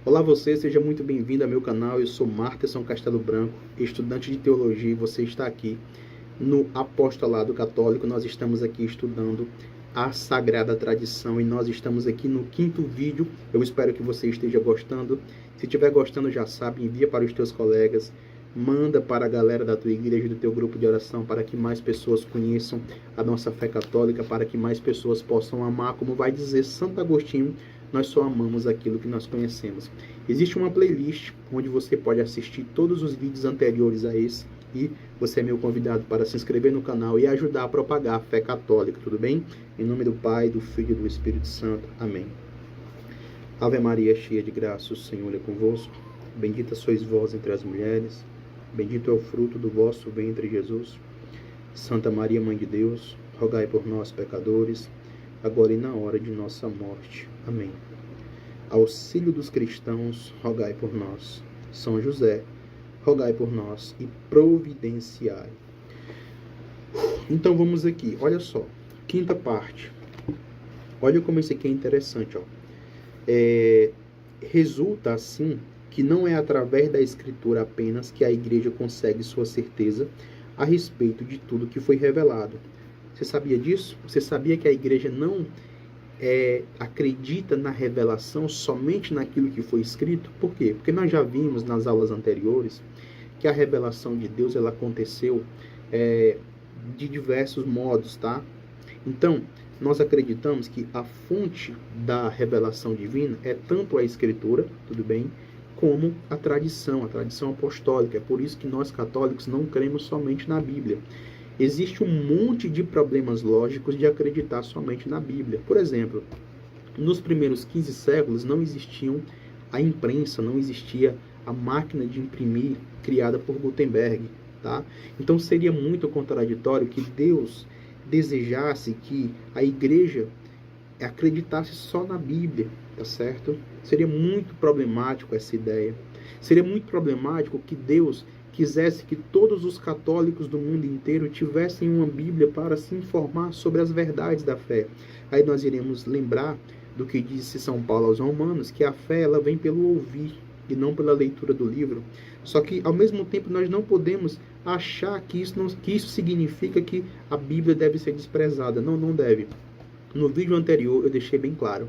Olá você, seja muito bem-vindo ao meu canal. Eu sou Marterson Castelo Branco, estudante de teologia, e você está aqui no Apostolado Católico. Nós estamos aqui estudando a Sagrada Tradição e nós estamos aqui no 5º vídeo. Eu espero que você esteja gostando. Se estiver gostando, já sabe, envia para os teus colegas, manda para a galera da tua igreja, do teu grupo de oração, para que mais pessoas conheçam a nossa fé católica, para que mais pessoas possam amar, como vai dizer Santo Agostinho, nós só amamos aquilo que nós conhecemos. Existe uma playlist onde você pode assistir todos os vídeos anteriores a esse e você é meu convidado para se inscrever no canal e ajudar a propagar a fé católica, tudo bem? Em nome do Pai, do Filho e do Espírito Santo. Amém. Ave Maria, cheia de graça, o Senhor é convosco. Bendita sois vós entre as mulheres. Bendito é o fruto do vosso ventre, Jesus. Santa Maria, Mãe de Deus, rogai por nós, pecadores, agora e na hora de nossa morte. Amém. Auxílio dos cristãos, rogai por nós. São José, rogai por nós e providenciai. Então vamos aqui, olha só, 5ª parte. Olha como esse aqui é interessante, ó. Resulta assim que não é através da Escritura apenas que a igreja consegue sua certeza a respeito de tudo que foi revelado. Você sabia disso? Você sabia que a igreja não acredita na revelação somente naquilo que foi escrito? Por quê? Porque nós já vimos nas aulas anteriores que a revelação de Deus ela aconteceu de diversos modos, tá? Então, nós acreditamos que a fonte da revelação divina é tanto a Escritura, tudo bem, como a tradição apostólica. É por isso que nós católicos não cremos somente na Bíblia. Existe um monte de problemas lógicos de acreditar somente na Bíblia. Por exemplo, nos primeiros 15 séculos não existiam a imprensa, não existia a máquina de imprimir criada por Gutenberg, tá? Então seria muito contraditório que Deus desejasse que a igreja acreditasse só na Bíblia, tá certo? Seria muito problemático essa ideia. Seria muito problemático que Deus quisesse que todos os católicos do mundo inteiro tivessem uma Bíblia para se informar sobre as verdades da fé. Aí nós iremos lembrar do que disse São Paulo aos Romanos, que a fé ela vem pelo ouvir e não pela leitura do livro. Só que, ao mesmo tempo, nós não podemos achar que isso significa que a Bíblia deve ser desprezada. Não, não deve. No vídeo anterior eu deixei bem claro,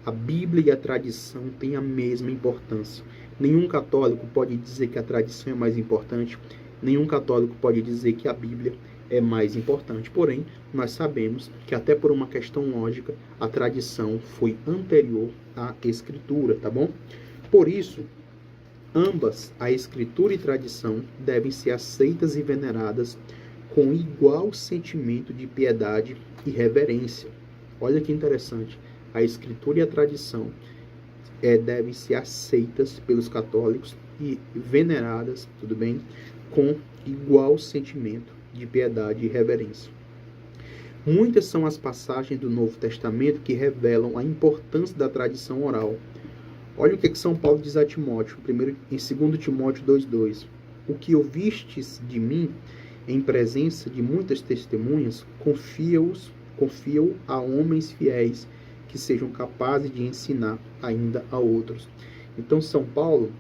a Bíblia e a tradição têm a mesma importância. Nenhum católico pode dizer que a tradição é mais importante, nenhum católico pode dizer que a Bíblia é mais importante. Porém, nós sabemos que até por uma questão lógica, a tradição foi anterior à Escritura, tá bom? Por isso, ambas, a Escritura e tradição, devem ser aceitas e veneradas com igual sentimento de piedade e reverência. Olha que interessante, a Escritura e a tradição devem ser aceitas pelos católicos e veneradas, tudo bem, com igual sentimento de piedade e reverência. Muitas são as passagens do Novo Testamento que revelam a importância da tradição oral. Olha o que São Paulo diz a Timóteo, em 2 Timóteo 2,2. O que ouvistes de mim em presença de muitas testemunhas, confia-o a homens fiéis que sejam capazes de ensinar ainda a outros. Então, São Paulo,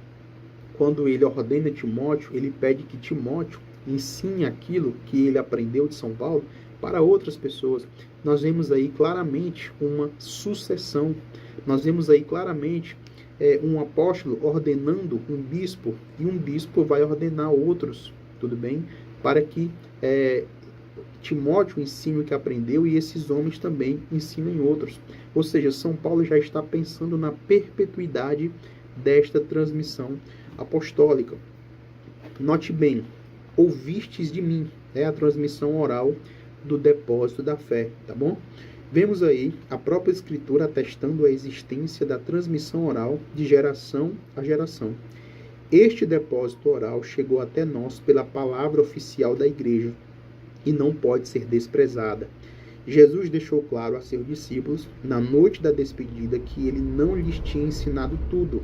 quando ele ordena Timóteo, ele pede que Timóteo ensine aquilo que ele aprendeu de São Paulo para outras pessoas. Nós vemos aí claramente uma sucessão. Nós vemos aí claramente um apóstolo ordenando um bispo, e um bispo vai ordenar outros, tudo bem? Para que Timóteo ensine o que aprendeu e esses homens também ensinem outros. Ou seja, São Paulo já está pensando na perpetuidade desta transmissão apostólica. Note bem, ouvistes de mim, é a transmissão oral do depósito da fé, tá bom? Vemos aí a própria Escritura atestando a existência da transmissão oral de geração a geração. Este depósito oral chegou até nós pela palavra oficial da Igreja e não pode ser desprezada. Jesus deixou claro a seus discípulos, na noite da despedida, que ele não lhes tinha ensinado tudo,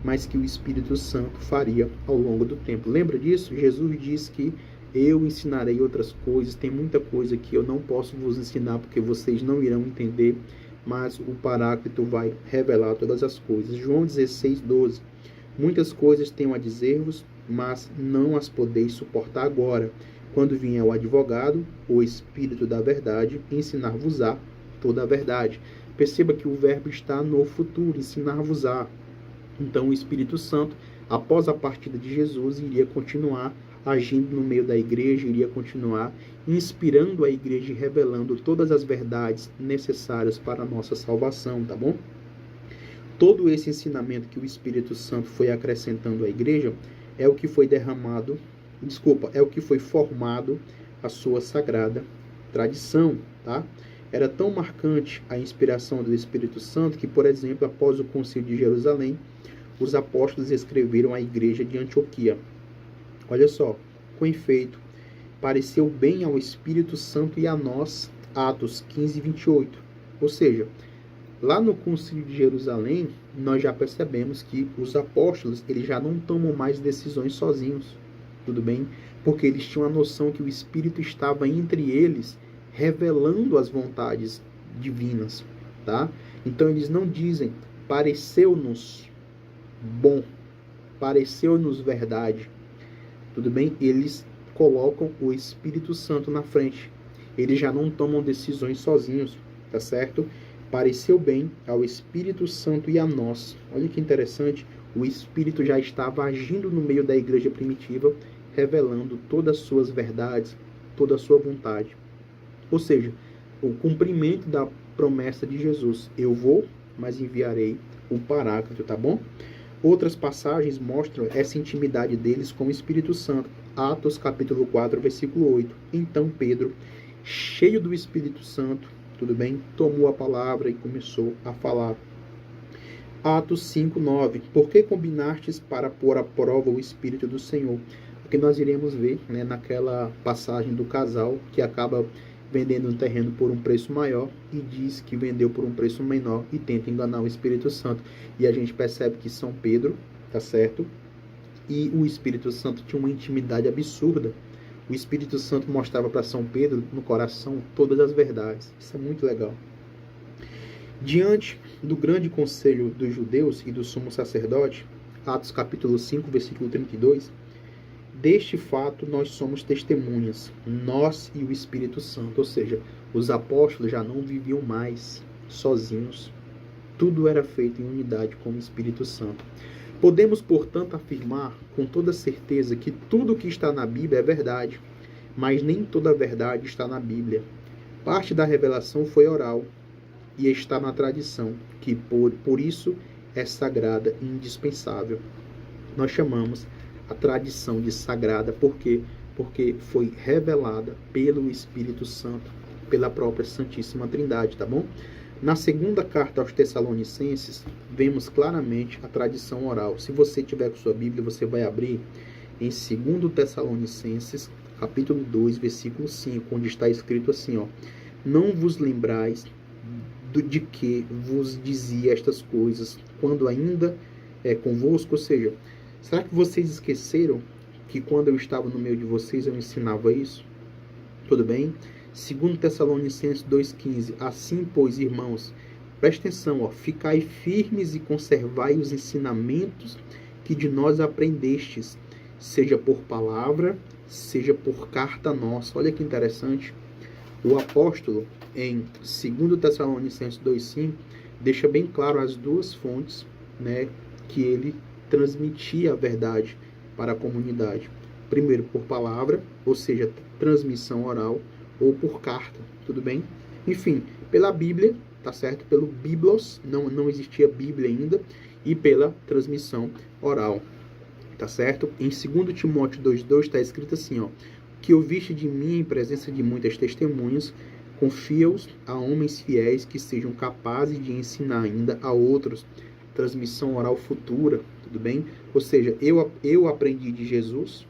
mas que o Espírito Santo faria ao longo do tempo. Lembra disso? Jesus disse que eu ensinarei outras coisas, tem muita coisa que eu não posso vos ensinar porque vocês não irão entender, mas o Paráclito vai revelar todas as coisas. João 16:12. Muitas coisas tenho a dizer-vos, mas não as podeis suportar agora. Quando vier o advogado, o Espírito da verdade, ensinar-vos-á toda a verdade. Perceba que o verbo está no futuro, ensinar-vos-á. Então o Espírito Santo, após a partida de Jesus, iria continuar agindo no meio da igreja, iria continuar inspirando a igreja e revelando todas as verdades necessárias para a nossa salvação, tá bom? Todo esse ensinamento que o Espírito Santo foi acrescentando à igreja é o que foi é o que foi formado a sua sagrada tradição, tá? Era tão marcante a inspiração do Espírito Santo que, por exemplo, após o Concílio de Jerusalém, os apóstolos escreveram à igreja de Antioquia. Olha só, com efeito, pareceu bem ao Espírito Santo e a nós, Atos 15:28. Ou seja, lá no Concílio de Jerusalém, nós já percebemos que os apóstolos eles já não tomam mais decisões sozinhos, tudo bem? Porque eles tinham a noção que o Espírito estava entre eles, revelando as vontades divinas, tá? Então eles não dizem, pareceu-nos bom, pareceu-nos verdade, tudo bem? Eles colocam o Espírito Santo na frente. Eles já não tomam decisões sozinhos, tá certo? Pareceu bem ao Espírito Santo e a nós. Olha que interessante, o Espírito já estava agindo no meio da igreja primitiva, revelando todas as suas verdades, toda a sua vontade. Ou seja, o cumprimento da promessa de Jesus. Eu vou, mas enviarei o Paráclito, tá bom? Outras passagens mostram essa intimidade deles com o Espírito Santo. Atos capítulo 4, versículo 8. Então Pedro, cheio do Espírito Santo, tudo bem? Tomou a palavra e começou a falar. Atos 5:9. Por que combinastes para pôr à prova o Espírito do Senhor? O que nós iremos ver, né, naquela passagem do casal que acaba vendendo um terreno por um preço maior e diz que vendeu por um preço menor e tenta enganar o Espírito Santo. E a gente percebe que São Pedro, tá certo? E o Espírito Santo tinha uma intimidade absurda. O Espírito Santo mostrava para São Pedro, no coração, todas as verdades. Isso é muito legal. Diante do grande conselho dos judeus e do sumo sacerdote, Atos capítulo 5, versículo 32, deste fato nós somos testemunhas, nós e o Espírito Santo. Ou seja, os apóstolos já não viviam mais sozinhos. Tudo era feito em unidade com o Espírito Santo. Podemos, portanto, afirmar com toda certeza que tudo o que está na Bíblia é verdade, mas nem toda a verdade está na Bíblia. Parte da revelação foi oral e está na tradição, que por isso é sagrada e indispensável. Nós chamamos a tradição de sagrada, por quê? Porque foi revelada pelo Espírito Santo, pela própria Santíssima Trindade, tá bom? Na segunda carta aos Tessalonicenses, vemos claramente a tradição oral. Se você tiver com sua Bíblia, você vai abrir em 2 Tessalonicenses, capítulo 2, versículo 5, onde está escrito assim, ó: não vos lembrais de que vos dizia estas coisas, quando ainda é convosco? Ou seja, será que vocês esqueceram que quando eu estava no meio de vocês eu ensinava isso? Tudo bem? 2 Tessalonicenses 2,15. Assim, pois, irmãos, preste atenção, ó, ficai firmes e conservai os ensinamentos que de nós aprendestes, seja por palavra, seja por carta nossa. Olha que interessante. O apóstolo, em 2 Tessalonicenses 2,5, deixa bem claro as duas fontes, né, que ele transmitia a verdade para a comunidade. Primeiro, por palavra, ou seja, transmissão oral, ou por carta, tudo bem? Enfim, pela Bíblia, tá certo? Pelo Biblos, não existia Bíblia ainda, e pela transmissão oral, tá certo? Em 2 Timóteo 2,2 está escrito assim, ó: que ouviste de mim em presença de muitas testemunhas, confia-os a homens fiéis que sejam capazes de ensinar ainda a outros. Transmissão oral futura, tudo bem? Ou seja, eu aprendi de Jesus,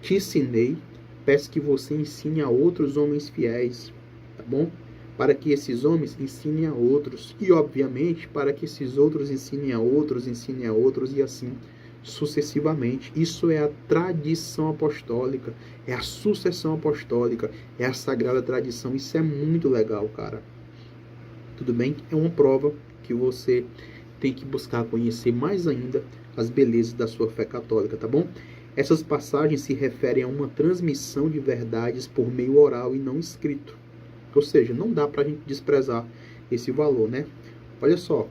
te ensinei, peço que você ensine a outros homens fiéis, tá bom? Para que esses homens ensinem a outros. E, obviamente, para que esses outros ensinem a outros, e assim sucessivamente. Isso é a tradição apostólica, é a sucessão apostólica, é a sagrada tradição. Isso é muito legal, cara. Tudo bem? É uma prova que você tem que buscar conhecer mais ainda as belezas da sua fé católica, tá bom? Essas passagens se referem a uma transmissão de verdades por meio oral e não escrito. Ou seja, não dá para a gente desprezar esse valor, né? Olha só,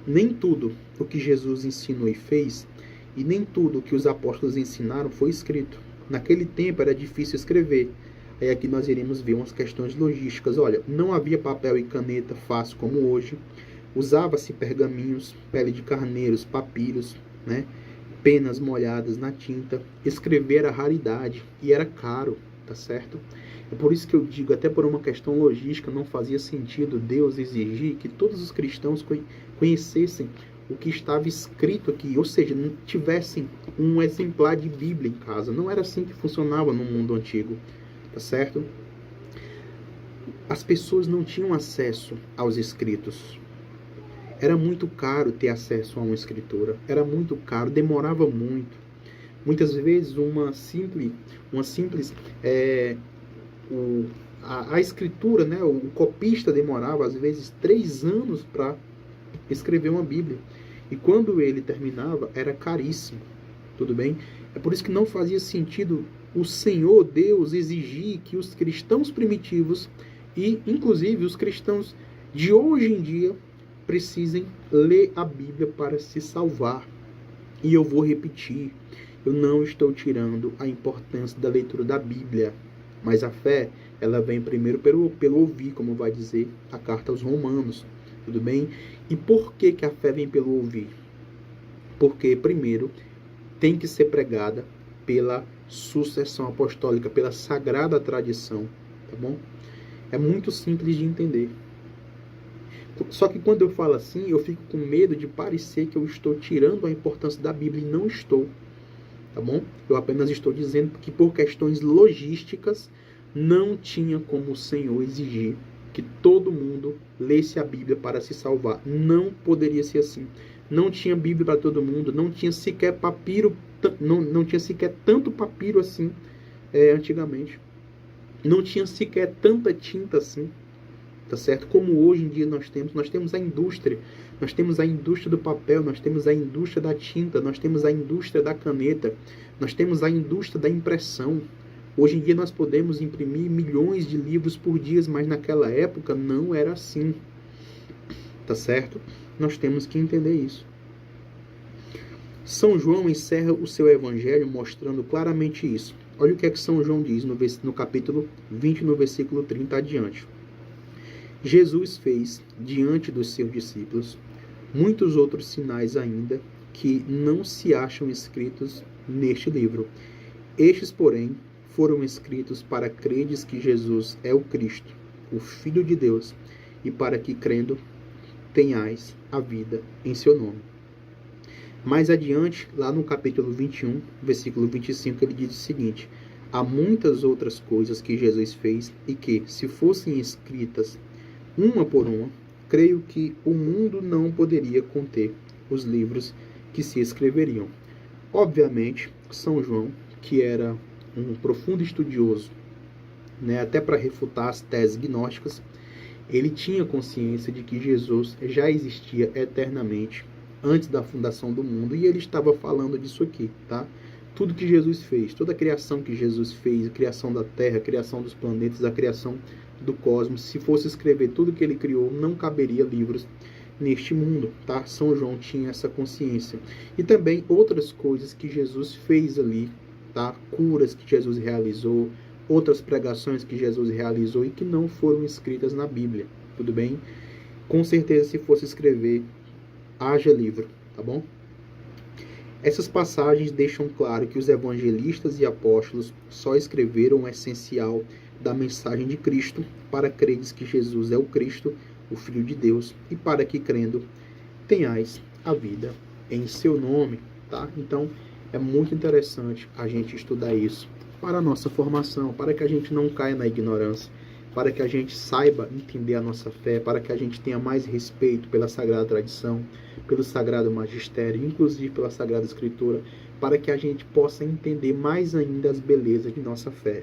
nem tudo o que Jesus ensinou e fez, e nem tudo o que os apóstolos ensinaram foi escrito. Naquele tempo era difícil escrever. Aí aqui nós iremos ver umas questões logísticas. Olha, não havia papel e caneta fácil como hoje. Usava-se pergaminhos, pele de carneiros, papiros, né? Penas molhadas na tinta. Escrever era raridade e era caro, tá certo? É por isso que eu digo, até por uma questão logística, não fazia sentido Deus exigir que todos os cristãos conhecessem o que estava escrito aqui, ou seja, tivessem um exemplar de Bíblia em casa. Não era assim que funcionava no mundo antigo, tá certo? As pessoas não tinham acesso aos escritos. Era muito caro ter acesso a uma escritura. Era muito caro, demorava muito. Muitas vezes a escritura, né, o copista demorava às vezes 3 anos para escrever uma Bíblia. E quando ele terminava, era caríssimo. Tudo bem? É por isso que não fazia sentido o Senhor Deus exigir que os cristãos primitivos e inclusive os cristãos de hoje em dia precisem ler a Bíblia para se salvar. E eu vou repetir, eu não estou tirando a importância da leitura da Bíblia, mas a fé, ela vem primeiro pelo ouvir, como vai dizer a carta aos Romanos, tudo bem? E por que a fé vem pelo ouvir? Porque, primeiro, tem que ser pregada pela sucessão apostólica, pela sagrada tradição, tá bom? É muito simples de entender. Só que quando eu falo assim, eu fico com medo de parecer que eu estou tirando a importância da Bíblia e não estou, tá bom? Eu apenas estou dizendo que por questões logísticas não tinha como o Senhor exigir que todo mundo lesse a Bíblia para se salvar. Não poderia ser assim. Não tinha Bíblia para todo mundo, não tinha sequer papiro, não tinha sequer tanto papiro assim antigamente. Não tinha sequer tanta tinta assim, tá certo? Como hoje em dia nós temos a indústria, nós temos a indústria do papel, nós temos a indústria da tinta, nós temos a indústria da caneta, nós temos a indústria da impressão. Hoje em dia nós podemos imprimir milhões de livros por dia, mas naquela época não era assim, tá certo? Nós temos que entender isso. São João encerra o seu evangelho mostrando claramente isso. Olha o que é que São João diz no capítulo 20, no versículo 30 adiante. Jesus fez, diante dos seus discípulos, muitos outros sinais ainda que não se acham escritos neste livro. Estes, porém, foram escritos para credes que Jesus é o Cristo, o Filho de Deus, e para que, crendo, tenhais a vida em seu nome. Mais adiante, lá no capítulo 21, versículo 25, ele diz o seguinte: há muitas outras coisas que Jesus fez e que, se fossem escritas uma por uma, creio que o mundo não poderia conter os livros que se escreveriam. Obviamente, São João, que era um profundo estudioso, né, até para refutar as teses gnósticas, ele tinha consciência de que Jesus já existia eternamente antes da fundação do mundo, e ele estava falando disso aqui, tá? Tudo que Jesus fez, toda a criação que Jesus fez, a criação da Terra, a criação dos planetas, a criação do cosmos, se fosse escrever tudo que ele criou, não caberia livros neste mundo, tá? São João tinha essa consciência. E também outras coisas que Jesus fez ali, tá? Curas que Jesus realizou, outras pregações que Jesus realizou e que não foram escritas na Bíblia, tudo bem? Com certeza, se fosse escrever, haja livro, tá bom? Essas passagens deixam claro que os evangelistas e apóstolos só escreveram o essencial da mensagem de Cristo para credes que Jesus é o Cristo, o Filho de Deus, e para que, crendo, tenhais a vida em seu nome, tá? Então, é muito interessante a gente estudar isso para a nossa formação, para que a gente não caia na ignorância, para que a gente saiba entender a nossa fé, para que a gente tenha mais respeito pela Sagrada Tradição, pelo Sagrado Magistério, inclusive pela Sagrada Escritura, para que a gente possa entender mais ainda as belezas de nossa fé.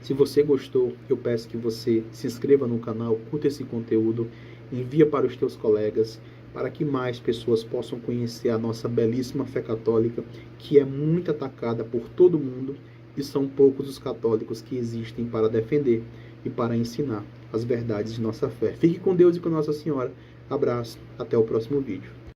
Se você gostou, eu peço que você se inscreva no canal, curta esse conteúdo, envia para os teus colegas, para que mais pessoas possam conhecer a nossa belíssima fé católica, que é muito atacada por todo mundo, e são poucos os católicos que existem para defender e para ensinar as verdades de nossa fé. Fique com Deus e com Nossa Senhora. Abraço, até o próximo vídeo.